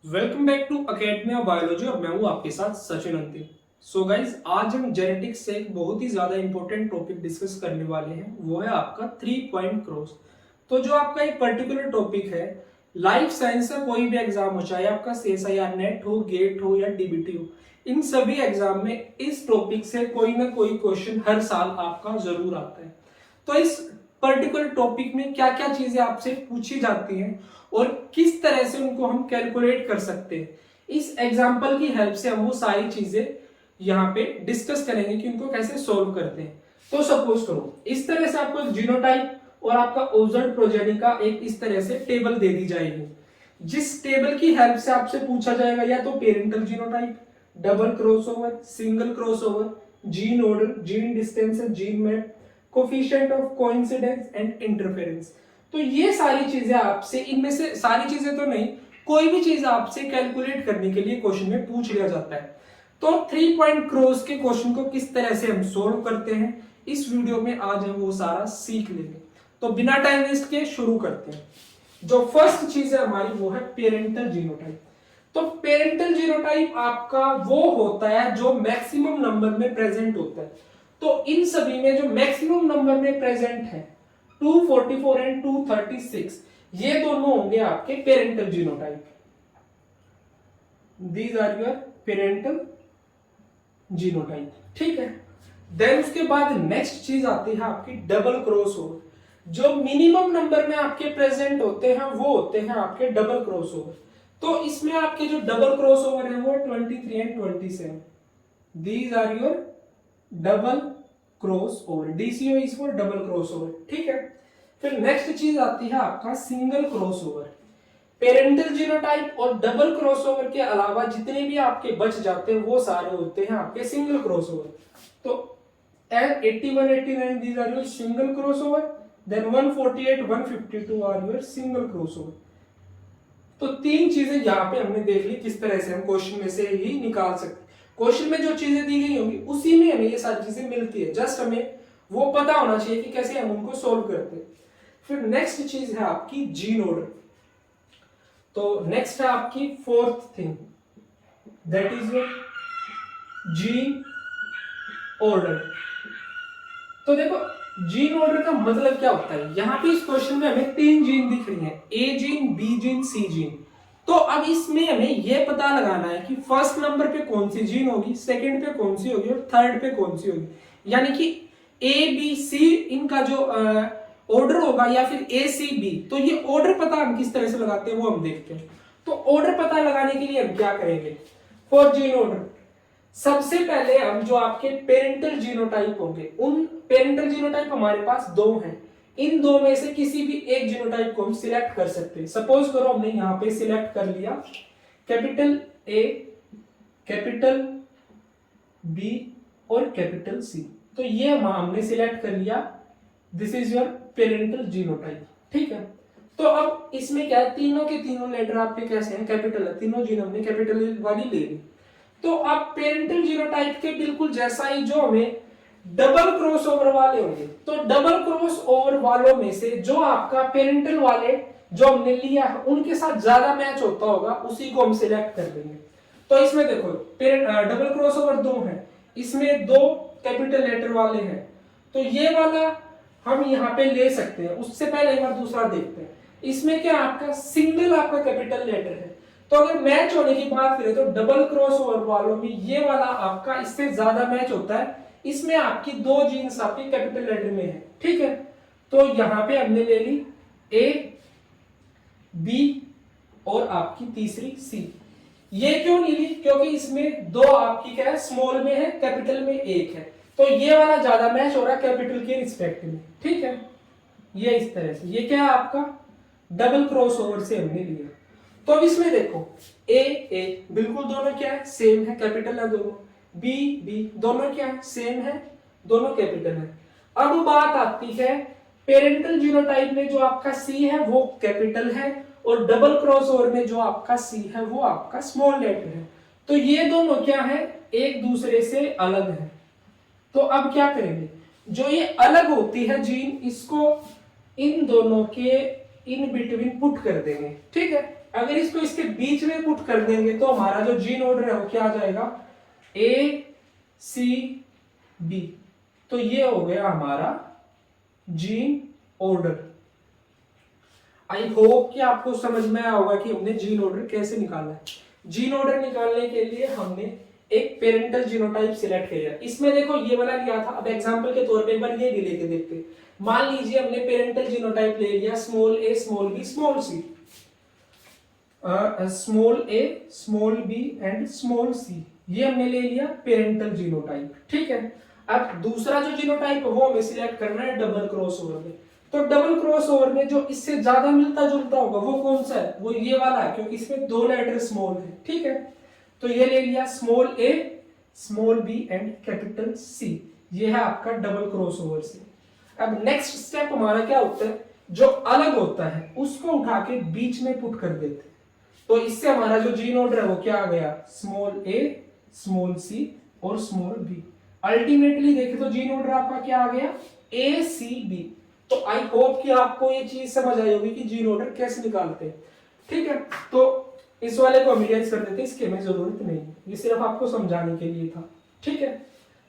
Welcome back to academy of biology और मैं हूं आपके साथ सचिन अंतिम। सो गाइज आज हम जेनेटिक्स से एक बहुत ही ज्यादा इंपॉर्टेंट टॉपिक डिस्कस करने वाले हैं, वो है आपका 3 पॉइंट क्रॉस। तो जो आपका एक पर्टिकुलर टॉपिक है, लाइफ साइंस का कोई भी एग्जाम हो, चाहे आपका सीएसआईआर नेट हो, गेट हो या डीबीटी हो, इन सभी एग्जाम में इस टॉपिक से कोई ना कोई क्वेश्चन हर साल आपका जरूर आता है। तो इस पर्टिकुलर टॉपिक में क्या क्या चीजें आपसे पूछी जाती हैं और किस तरह से उनको हम कैलकुलेट कर सकते हैं, इस एग्जाम्पल की हेल्प से हम वो सारी चीजें यहाँ पे डिस्कस करेंगे कि उनको कैसे सोल्व करते हैं। तो सपोज करो इस तरह से आपको जीनोटाइप और आपका ओजर्ड प्रोजेनी का एक इस तरह से टेबल दे दी जाएगी, जिस टेबल की हेल्प से आपसे पूछा जाएगा या तो parental genotype, double crossover, single crossover, gene order, gene distance, gene map, coefficient of coincidence and interference. तो ये सारी चीजें आपसे, इनमें से सारी चीजें तो नहीं, कोई भी चीज आपसे कैलकुलेट करने के लिए क्वेश्चन में पूछ लिया जाता है। तो 3 पॉइंट क्रॉस के क्वेश्चन को किस तरह से हम सोल्व करते हैं, इस वीडियो में आज हम वो सारा सीख लेंगे। तो बिना टाइम वेस्ट के शुरू करते हैं। जो फर्स्ट चीज है हमारी वो है पेरेंटल जीनोटाइप। तो पेरेंटल जीनोटाइप आपका वो होता है जो मैक्सिमम नंबर में प्रेजेंट होता है। तो इन सभी में जो मैक्सिमम नंबर में प्रेजेंट है 244 एंड 236, ये दोनों होंगे आपके parental genotype. These are your parental genotype, ठीक है। देन उसके बाद नेक्स्ट चीज आती है आपकी डबल क्रॉसओवर। जो मिनिमम नंबर में आपके प्रेजेंट होते हैं वो होते हैं आपके डबल क्रॉसओवर। तो इसमें आपके जो डबल क्रॉसओवर है वो 23 and 27। These are your double crossover. DCO is for double crossover, ठीक है। फिर नेक्स्ट चीज आती है आपका सिंगल क्रॉसओवर। पेरेंटल जीनोटाइप और डबल क्रॉसओवर के अलावा जितने भी आपके बच जाते हैं वो सारे होते हैं आपके सिंगल क्रॉसओवर। तो 81 89 these are your single crossover, then 148 152 are your single crossover. तो तीन चीजें यहाँ पे हमने देख ली किस तरह से हम क्वेश्चन में से ही निकाल सकते। क्वेश्चन में जो चीजें दी गई होंगी उसी में हमें ये सारी चीजें मिलती है, जस्ट हमें वो पता होना चाहिए कि कैसे हम उनको सोल्व करते हैं। फिर नेक्स्ट चीज है आपकी जीन ऑर्डर। तो नेक्स्ट है आपकी fourth thing, that is your gene order. तो देखो जीन ऑर्डर का मतलब क्या होता है, यहाँ पे इस क्वेश्चन में हमें 3 जीन दिख रही हैं, ए जीन, बी जीन, सी जीन। तो अब इसमें हमें यह पता लगाना है कि फर्स्ट नंबर पे कौन सी जीन होगी, सेकंड पे कौन सी होगी और थर्ड पे कौन सी होगी। यानी कि ए बी सी इनका जो ऑर्डर होगा या फिर ए सी बी। तो ये ऑर्डर पता हम किस तरह से लगाते हैं वो हम देखते हैं। तो ऑर्डर पता लगाने के लिए हम क्या करेंगे, फॉर जीन ऑर्डर सबसे पहले हम जो आपके पेरेंटल जीनोटाइप होंगे, उन पेरेंटल जीनोटाइप हमारे पास दो हैं, इन दो में से किसी भी एक जीनोटाइप को हम सिलेक्ट कर सकते हैं। सपोज करो हमने यहां पे सिलेक्ट कर लिया कैपिटल ए, कैपिटल बी और कैपिटल सी। तो ये हमने सिलेक्ट कर लिया, this is your parental genotype, ठीक है। तो अब इसमें क्या है, तीनों के तीनों लेटर आपके कैसे हैं, कैपिटल है, तीनों जीन हमने कैपिटल वाली ले ली। तो अब पेरेंटल जीनोटाइप के बिल्कुल जैसा ही जो हमें डबल क्रॉसओवर वाले होंगे, तो डबल क्रॉसओवर वालों में से जो आपका पेरेंटल वाले जो हमने लिया है उनके साथ ज्यादा मैच होता होगा उसी को हम सिलेक्ट कर देंगे। तो इसमें देखो डबल क्रॉसओवर दो हैं, इसमें दो कैपिटल लेटर वाले हैं, तो ये वाला हम यहाँ पे ले सकते हैं। उससे पहले एक बार दूसरा देखते हैं, इसमें क्या आपका सिंगल आपका कैपिटल लेटर है। तो अगर मैच होने की बात करें तो डबल क्रॉसओवर वालों में ये वाला आपका इससे ज्यादा मैच होता है, इसमें आपकी दो जीन्स आपकी कैपिटल लेटर में है, ठीक है। तो यहां पे हमने ले ली ए बी और आपकी तीसरी सी। ये क्यों नहीं ली, क्योंकि इसमें दो आपकी क्या है स्मॉल में है, कैपिटल में एक है, तो ये वाला ज्यादा मैच हो रहा है कैपिटल के रिस्पेक्ट में, ठीक है। ये इस तरह से, ये क्या है आपका डबल क्रॉसओवर से हमने लिया। तो अब इसमें देखो ए ए बिल्कुल दोनों क्या है, सेम है, कैपिटल है दोनों, बी बी दोनों क्या है, सेम है, दोनों कैपिटल है। अब बात आती है पेरेंटल जीनोटाइप में जो आपका सी है वो कैपिटल है और डबल क्रॉसओवर में जो आपका सी है वो आपका स्मॉल लेटर है। तो ये दोनों क्या है, एक दूसरे से अलग है। तो अब क्या करेंगे, जो ये अलग होती है जीन, इसको इन दोनों के इन बिटवीन पुट कर देंगे, ठीक है। अगर इसको इसके बीच में पुट कर देंगे तो हमारा जो जीन ऑर्डर है वो क्या आ जाएगा, ए सी बी। तो ये हो गया हमारा जीन ऑर्डर। आई होप कि आपको समझ में आया होगा कि हमने जीन ऑर्डर कैसे निकालना है। जीन ऑर्डर निकालने के लिए हमने एक पेरेंटल जीनोटाइप सिलेक्ट किया। इसमें देखो ये वाला लिया था, अब एग्जांपल के तौर पे एक बार ये भी लेके देखते हैं। मान लीजिए हमने पेरेंटल जीनोटाइप ले लिया small A small B small C, small A small B and small c, ये हमने ले लिया पेरेंटल जीनोटाइप। ठीक है, अब दूसरा जो जीनोटाइप है वो हमें सिलेक्ट करना है डबल क्रॉसओवर में। तो डबल क्रॉसओवर में जो इससे ज्यादा मिलता जुलता होगा वो कौन सा है, वो ये वाला है, क्योंकि इसमें 2 लेटर स्मॉल है। ठीक है, तो ये ले लिया small A small B and capital C, ये है आपका डबल क्रॉसओवर से। अब नेक्स्ट स्टेप हमारा क्या होता है, जो अलग होता है उसको उठा के बीच में पुट कर देते हैं। तो इससे हमारा जो जीन ऑर्डर है वो क्या आ गया, स्मॉल ए स्मॉल सी और स्मॉल बी। अल्टीमेटली देखें तो जीन ऑर्डर आपका क्या आ गया, ए सी बी। तो आई होप कि आपको ये चीज समझ आई होगी कि जीन ऑर्डर कैसे निकालते हैं। ठीक है, तो इस वाले को हम इरेज कर देते हैं, इसकी हमें जरूरत नहीं है, ये सिर्फ आपको समझाने के लिए था। ठीक है,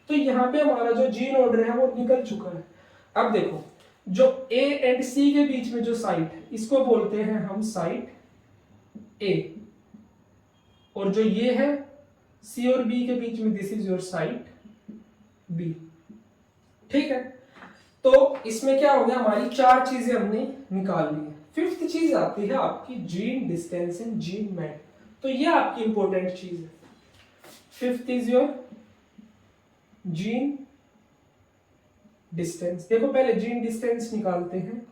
तो यहाँ पे हमारा जो जीन ऑर्डर है वो निकल चुका है। अब देखो जो ए एंड सी के बीच में जो साइट है इसको बोलते हैं हम साइट ए, और जो ये है सी और बी के बीच में this is your site B. ठीक है, तो इसमें क्या हो गया, हमारी 4 चीजें हमने निकाल ली है। 5th चीज आती है आपकी gene distance and gene map. तो ये आपकी इंपॉर्टेंट चीज है। 5th is your gene distance. देखो पहले जीन डिस्टेंस निकालते हैं,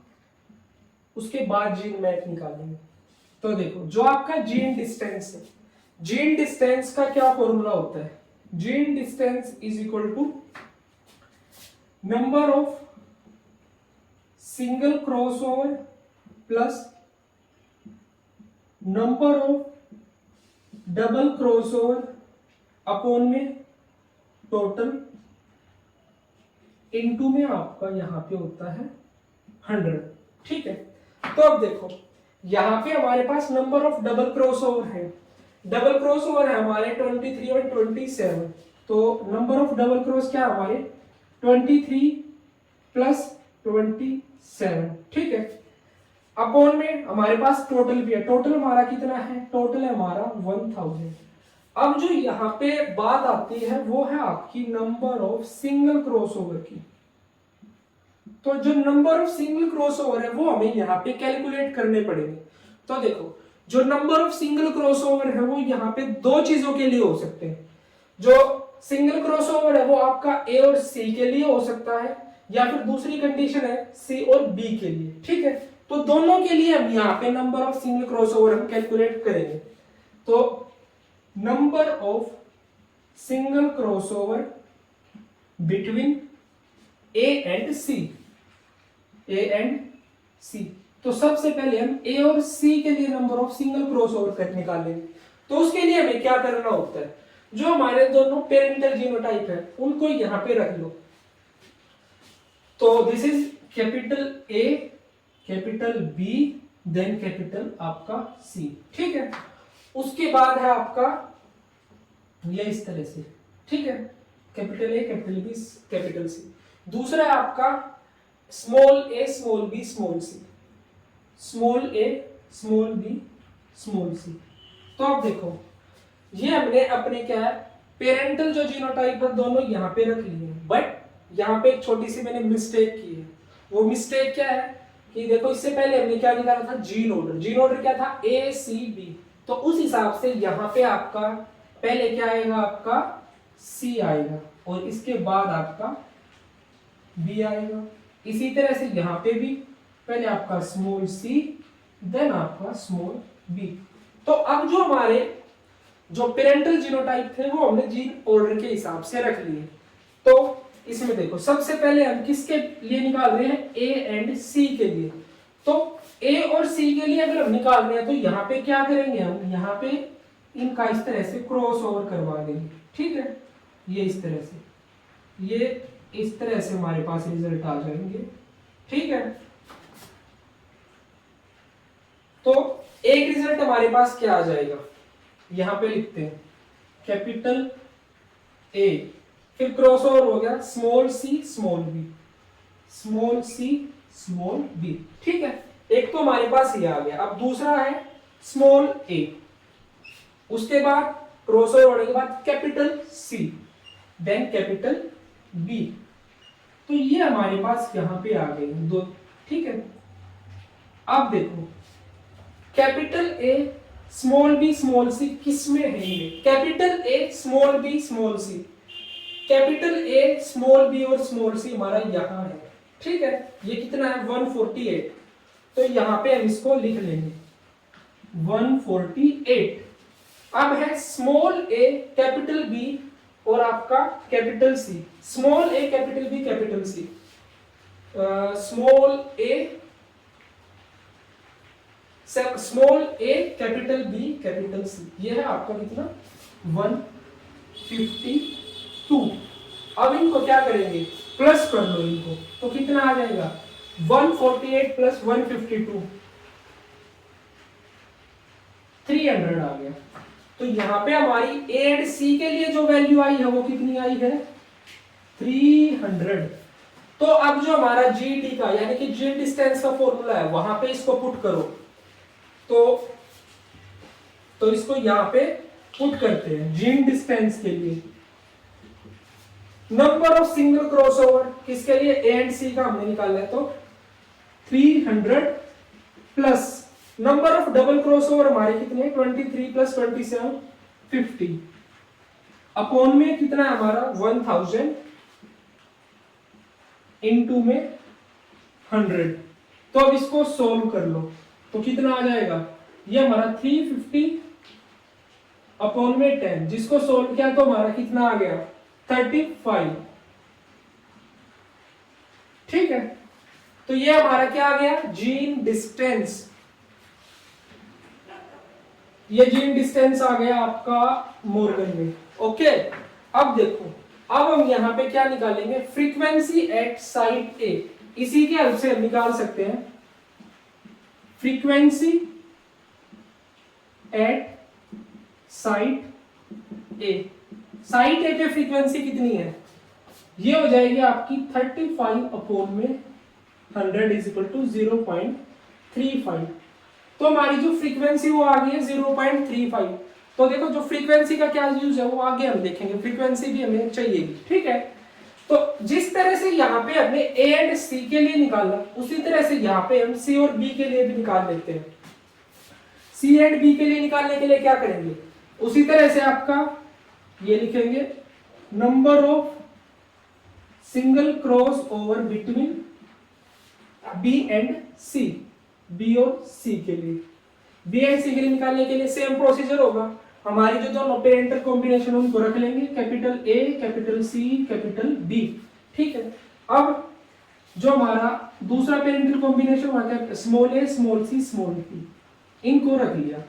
उसके बाद जीन मैट निकालेंगे। तो देखो जो आपका जीन डिस्टेंस है, जीन डिस्टेंस का क्या फॉर्मूला होता है, gene distance is equal to number of single crossover plus number of double crossover upon में टोटल इनटू में आपका यहां पे होता है 100। ठीक है, तो अब देखो यहां पे हमारे पास नंबर ऑफ डबल क्रॉसओवर है, डबल क्रॉसओवर है हमारे 23 और 27। तो नंबर ऑफ डबल क्रॉस क्या है हमारे 23 प्लस 27। ठीक है, अपॉन में हमारे पास टोटल भी है, टोटल हमारा कितना है, टोटल है हमारा 1000। अब जो यहाँ पे बात आती है वो है आपकी नंबर ऑफ सिंगल क्रॉसओवर की। तो जो नंबर ऑफ सिंगल क्रॉसओवर है वो हमें यहाँ पे कैलकुलेट करने पड़ेंगे। तो देखो जो नंबर ऑफ सिंगल क्रॉसओवर है वो यहाँ पे 2 चीजों के लिए हो सकते हैं। जो सिंगल क्रॉसओवर है वो आपका ए और सी के लिए हो सकता है, या फिर दूसरी कंडीशन है सी और बी के लिए। ठीक है, तो दोनों के लिए हम यहाँ पे नंबर ऑफ सिंगल क्रॉसओवर हम कैलकुलेट करेंगे। तो number of single crossover between a and c, a and c. तो सबसे पहले हम ए और सी के लिए नंबर ऑफ सिंगल क्रॉसओवर निकालेंगे। तो उसके लिए हमें क्या करना होता है, जो हमारे दोनों पेरेंटल जीनोटाइप है उनको यहां पे रख लो। तो this is capital A capital B then capital आपका सी। ठीक है, उसके बाद है आपका ये इस तरह से। ठीक है, capital A capital B capital C. दूसरा है आपका स्मॉल ए स्मॉल बी स्मॉल सी, स्मॉल ए स्मॉल बी स्मॉल सी। तो अब देखो ये हमने अपने क्या है पेरेंटल जो जीनोटाइप है दोनों यहाँ पे रख लिए हैं, बट यहाँ पे एक छोटी सी मैंने मिस्टेक की है। वो मिस्टेक क्या है कि देखो इससे पहले हमने क्या निकाला था, जीन ऑर्डर। जीन ऑर्डर क्या था, ए सी बी। तो उस हिसाब से यहाँ पे आपका पहले क्या आएगा, आपका सी आएगा और इसके बाद आपका बी आएगा। इसी तरह से यहाँ पे भी पहले आपका स्मॉल सी देन आपका स्मॉल बी। तो अब जो हमारे जो पेरेंटल जीनोटाइप थे वो हमने जीन ऑर्डर के हिसाब से रख लिए। तो इसमें देखो सबसे पहले हम किसके लिए निकाल रहे हैं, ए एंड सी के लिए। तो ए और सी के लिए अगर हम निकाल रहे हैं तो यहाँ पे क्या करेंगे, हम यहाँ पे इनका इस तरह से क्रॉस ओवर करवा देंगे। ठीक है, ये इस तरह से, ये इस तरह से हमारे पास रिजल्ट आ जाएंगे। ठीक है, तो एक रिजल्ट हमारे पास क्या आ जाएगा, यहां पे लिखते हैं कैपिटल ए, फिर क्रॉस ओवर हो गया small C small B, small सी स्मॉल बी। ठीक है, एक तो हमारे पास ये आ गया। अब दूसरा है स्मॉल ए, उसके बाद क्रॉस ओवर होने के बाद capital C, then capital B. तो ये हमारे पास यहां पे आ गए दो। ठीक है, अब देखो capital A small B small c किस में है ये, capital A small B small c, capital A small b और स्मॉल सी हमारा यहां है। ठीक है, ये कितना है 148, तो यहां पे हम इसको लिख लेंगे 148। अब है स्मॉल ए कैपिटल बी और आपका capital C, small a capital B capital C, small a capital B capital C, ये है आपका कितना 152। अब इनको क्या करेंगे, प्लस कर लो इनको, तो कितना आ जाएगा 148 प्लस 152, 300 आ गया। तो यहां पे हमारी ए एंड सी के लिए जो वैल्यू आई है वो कितनी आई है 300। तो अब जो हमारा जीडी का यानी कि जी डिस्टेंस का फॉर्मूला है वहां पे इसको पुट करो, तो इसको यहां पे पुट करते हैं। जी डिस्टेंस के लिए नंबर ऑफ सिंगल क्रॉसओवर किसके लिए ए एंड सी का हमने निकालना है, तो 300 plus number of double crossover हमारे कितने 23 प्लस 27 50 अपॉन में कितना है हमारा 1000 इनटू में 100। तो अब इसको सोल्व कर लो, तो कितना आ जाएगा, ये हमारा 350 अपॉन में 10, जिसको सोल्व किया तो हमारा कितना आ गया 35। ठीक है, तो ये हमारा क्या आ गया जीन डिस्टेंस, ये जीन डिस्टेंस आ गया आपका मॉर्गन में। ओके, अब देखो, अब हम यहां पे क्या निकालेंगे, फ्रीक्वेंसी एट साइट ए, इसी के हेल्प से हम निकाल सकते हैं frequency at site A. Site ए पे फ्रीक्वेंसी कितनी है, ये हो जाएगी आपकी 35 अपॉन में 100 इज इक्वल टू 0.35। तो हमारी जो फ्रीक्वेंसी वो आ गई है 0.35। तो देखो जो फ्रीक्वेंसी का क्या यूज है वो आगे हम देखेंगे, फ्रीक्वेंसी भी हमें चाहिए। ठीक है, तो जिस तरह से यहाँ पे हमने ए एंड सी के लिए निकाला, उसी तरह से यहाँ पे हम सी और बी के लिए भी निकाल लेते हैं। सी एंड बी के लिए निकालने के लिए क्या करेंगे, उसी तरह से आपका ये लिखेंगे number of single cross over between B and C, B और सी के लिए, बी एंड सी के लिए निकालने के लिए सेम प्रोसीजर होगा। हमारी जो दोनों पेरेंटल कॉम्बिनेशन उनको रख लेंगे capital A capital C capital B. ठीक है, अब जो हमारा दूसरा पेरेंटल कॉम्बिनेशन हुआ है स्मॉल ए स्मॉल सी स्मॉल बी, इनको रख लिया।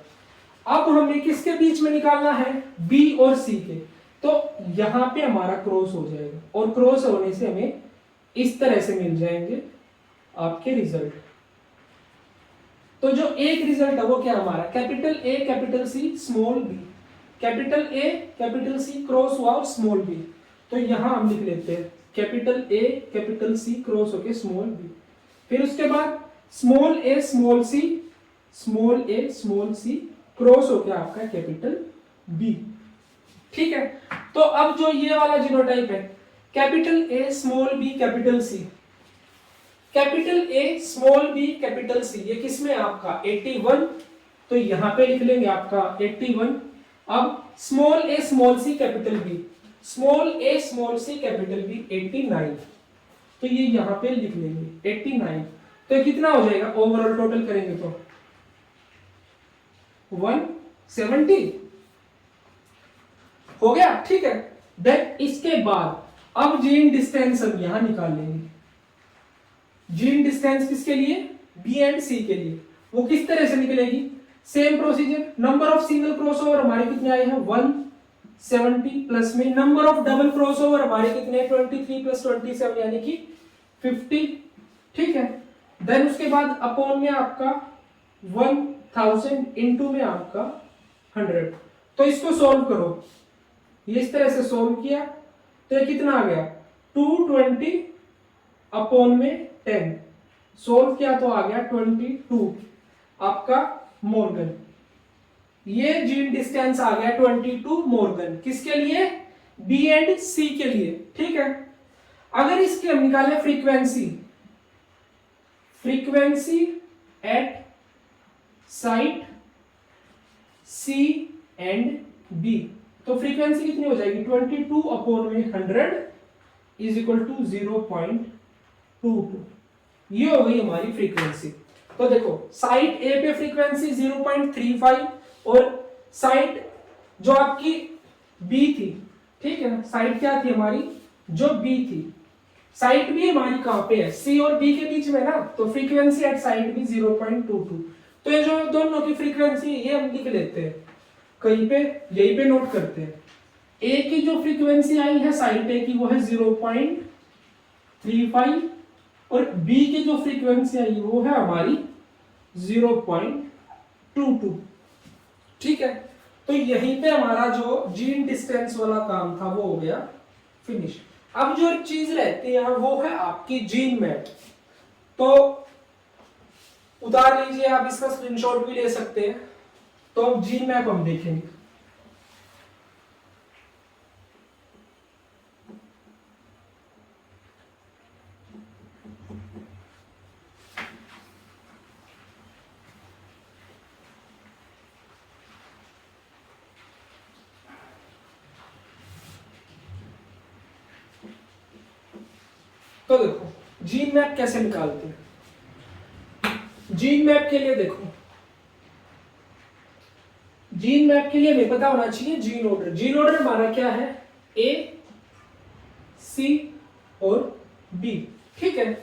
अब हमें किसके बीच में निकालना है, बी और सी के, तो यहां पे हमारा क्रॉस हो जाएगा और क्रॉस होने से हमें इस तरह से मिल जाएंगे आपके रिजल्ट। तो जो एक रिजल्ट है वो क्या हमारा capital A capital C small B, capital A capital C cross हुआ और स्मॉल बी, तो यहां हम लिख लेते हैं capital A capital C cross होके स्मॉल बी, फिर उसके बाद स्मॉल ए स्मॉल सी, स्मॉल ए स्मॉल सी क्रॉस होके आपका कैपिटल बी। ठीक है, तो अब जो ये वाला जीनोटाइप है capital A small B capital C, capital A small B capital C, ये किसमें आपका 81, तो यहां पे लिख लेंगे आपका 81। अब स्मॉल ए small c capital B, small ए स्मॉल सी कैपिटल बी 89, तो ये यहां पे लिख लेंगे 89। तो कितना हो जाएगा ओवरऑल टोटल करेंगे तो 170 हो गया। ठीक है, देन इसके बाद अब जीन डिस्टेंस हम यहां निकाल लेंगे। जीन डिस्टेंस किसके लिए, बी एंड सी के लिए, वो किस तरह से निकलेगी, same procedure. Number of single crossover हमारे कितने आए हैं 170 प्लस में नंबर ऑफ डबल क्रॉसओवर हमारे कितने 23 प्लस 27 यानी कि 50। ठीक है, देन उसके बाद अपॉन में आपका 1000 इंटू में आपका 100। तो इसको सोल्व करो, ये इस तरह से सोल्व किया तो ये कितना आ गया 220 अपॉन में 10, सोल्व किया तो आ गया 22 आपका मोर्गन। ये जीन डिस्टेंस आ गया 22 मोर्गन, किसके लिए, बी एंड सी के लिए। ठीक है, अगर इसके हम निकालें frequency, frequency at site C and B, तो फ्रीक्वेंसी कितनी हो जाएगी 22 अपॉन में 100 इज इक्वल टू 0.22। ये हो गई हमारी फ्रीक्वेंसी। तो देखो साइट ए पे फ्रीक्वेंसी 0.35 और साइट जो आपकी बी थी, ठीक है, साइट क्या थी हमारी, जो बी थी, साइट भी हमारी कहां पे है, सी और बी के बीच में ना, तो फ्रीक्वेंसी एट साइट भी 0.22। तो ये जो दोनों की फ्रीक्वेंसी ये हम लिख लेते हैं कहीं पे, यहीं पे नोट करते हैं। ए की जो फ्रीक्वेंसी आई है साइट ए की वो है 0.35 और बी की जो फ्रीक्वेंसी आई वो है हमारी 0.22। ठीक है, तो यहीं पे हमारा जो जीन डिस्टेंस वाला काम था वो हो गया फिनिश। अब जो एक चीज रहती है वो है आपकी जीन मैप। तो उतार लीजिए, आप इसका स्क्रीनशॉट भी ले सकते हैं। तो अब जीन मैप हम देखेंगे। तो देखो जीन मैप कैसे निकालते हैं। जीन मैप के लिए देखो, जीन मैप के लिए हमें पता होना चाहिए जीन ऑर्डर। जीन ऑर्डर हमारा क्या है, ए, सी और बी। ठीक है,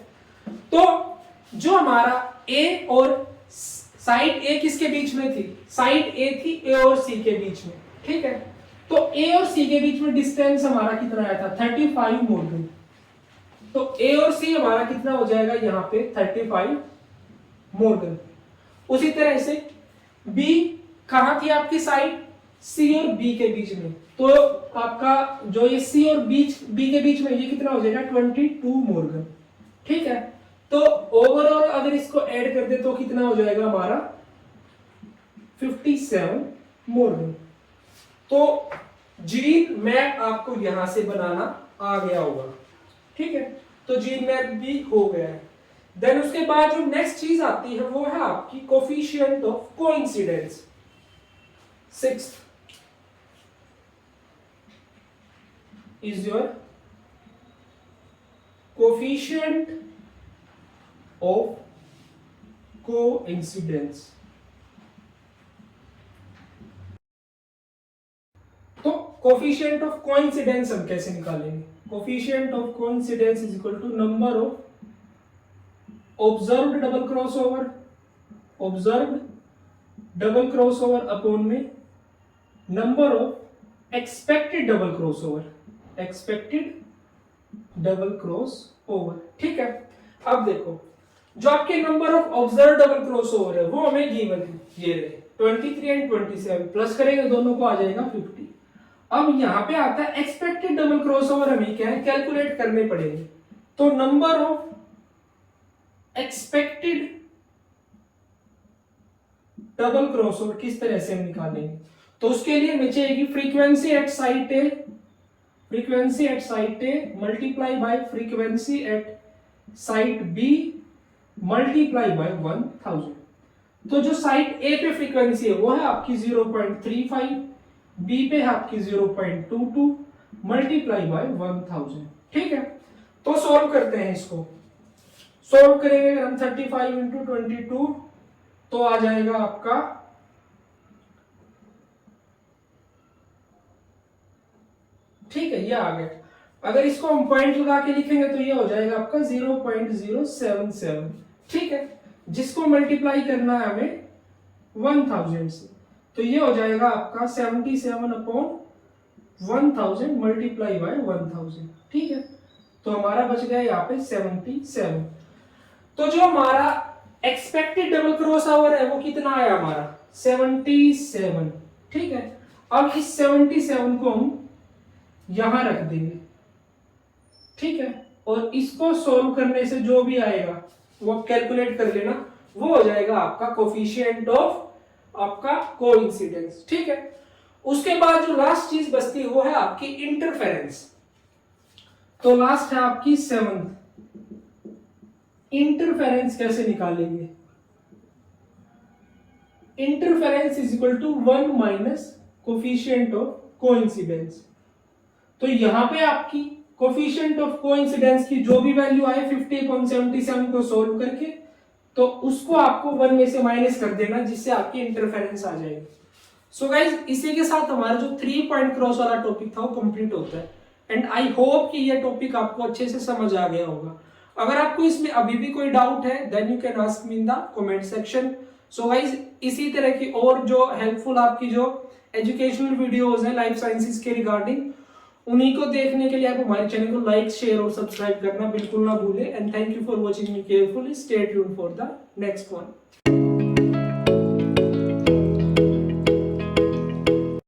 तो जो हमारा ए और साइड ए किसके बीच में थी, साइड ए थी ए और सी के बीच में। ठीक है, तो ए और सी के बीच में डिस्टेंस हमारा कितना आया था 35 मोर्गन। तो ए और सी हमारा कितना हो जाएगा यहाँ पे 35 मोर्गन। उसी तरह से बी कहां थी आपकी साइड, सी और बी के बीच में, तो आपका जो ये सी और बी के बीच में ये कितना हो जाएगा 22 मोर्गन। ठीक है, तो ओवरऑल अगर इसको ऐड कर दे तो कितना हो जाएगा हमारा 57 मोर्गन। तो जीन मैप आपको यहां से बनाना आ गया होगा। ठीक है, तो जीन मैप भी हो गया है। देन उसके बाद जो नेक्स्ट चीज आती है वो है आपकी coefficient of coincidence. Sixth is your coefficient of coincidence. तो कोफिशिएंट ऑफ कोइंसिडेंस हम कैसे निकालेंगे, coefficient of coincidence is equal to number of observed double crossover, observed double crossover upon में number of expected double crossover, expected double crossover. ठीक है, अब देखो जो आपके number of observe double crossover है वो हमें गिवन है, ये रहे 23 एंड 27, प्लस करेंगे दोनों को आ जाएगा 50। अब यहां पे आता है एक्सपेक्टेड डबल क्रॉसओवर, हमें क्या है कैलकुलेट करने पड़ेंगे। तो number of expected double crossover किस तरह से हम निकालेंगे, तो उसके लिए हमें चाहिए frequency at site A, frequency at site A multiply by frequency at site B multiply by 1000। तो जो साइट ए पे फ्रीक्वेंसी है वो है आपकी 0.35, बी पे है आपकी 0.22 मल्टीप्लाई बाय 1000। ठीक है, तो सॉल्व करते हैं इसको। सॉल्व करेंगे हम 35 इंटू 22 तो आ जाएगा आपका ठीक है, ये आ गया। अगर इसको हम पॉइंट लगा के लिखेंगे तो ये हो जाएगा आपका 0.077। ठीक है, जिसको मल्टीप्लाई करना है हमें 1000 से, तो ये हो जाएगा आपका 77 अपॉन 1000 मल्टीप्लाई बाय 1000। ठीक है, तो हमारा बच गया यहाँ पे 77। तो जो हमारा एक्सपेक्टेड डबल क्रॉस ओवर है वो कितना आया हमारा 77, ठीक है। अब इस 77 को हम यहां रख देंगे, ठीक है, और इसको सोल्व करने से जो भी आएगा वो कैलकुलेट कर लेना, वो हो जाएगा आपका कोफिशिएंट ऑफ आपका कोइंसिडेंस, ठीक है। उसके बाद जो लास्ट चीज बचती है वो है आपकी इंटरफेरेंस। तो लास्ट है आपकी 7th, इंटरफेरेंस कैसे निकालेंगे? Interference is equal to 1 minus coefficient of coincidence. तो यहां पे आपकी कोफिशिएंट ऑफ कोइंसिडेंस की जो भी वैल्यू आए 50.77 को सोल्व करके, तो उसको आपको 1 में से माइनस कर देना, जिससे आपकी इंटरफेरेंस आ जाएगी। सो गाइज, इसी के साथ हमारा जो 3 पॉइंट क्रॉस वाला टॉपिक था वो कंप्लीट होता है। एंड आई होप कि ये टॉपिक आपको अच्छे से समझ आ गया होगा। अगर आपको इसमें अभी भी कोई डाउट है then you can ask me in the comment section. So guys, इसी तरह की और जो हेल्पफुल आपकी जो एजुकेशनल वीडियोस हैं लाइफ साइंसेस के रिगार्डिंग, उन्हीं को देखने के लिए आप हमारे चैनल को लाइक, शेयर और सब्सक्राइब करना बिल्कुल ना भूलें। And thank you for watching me carefully. Stay tuned for the next one.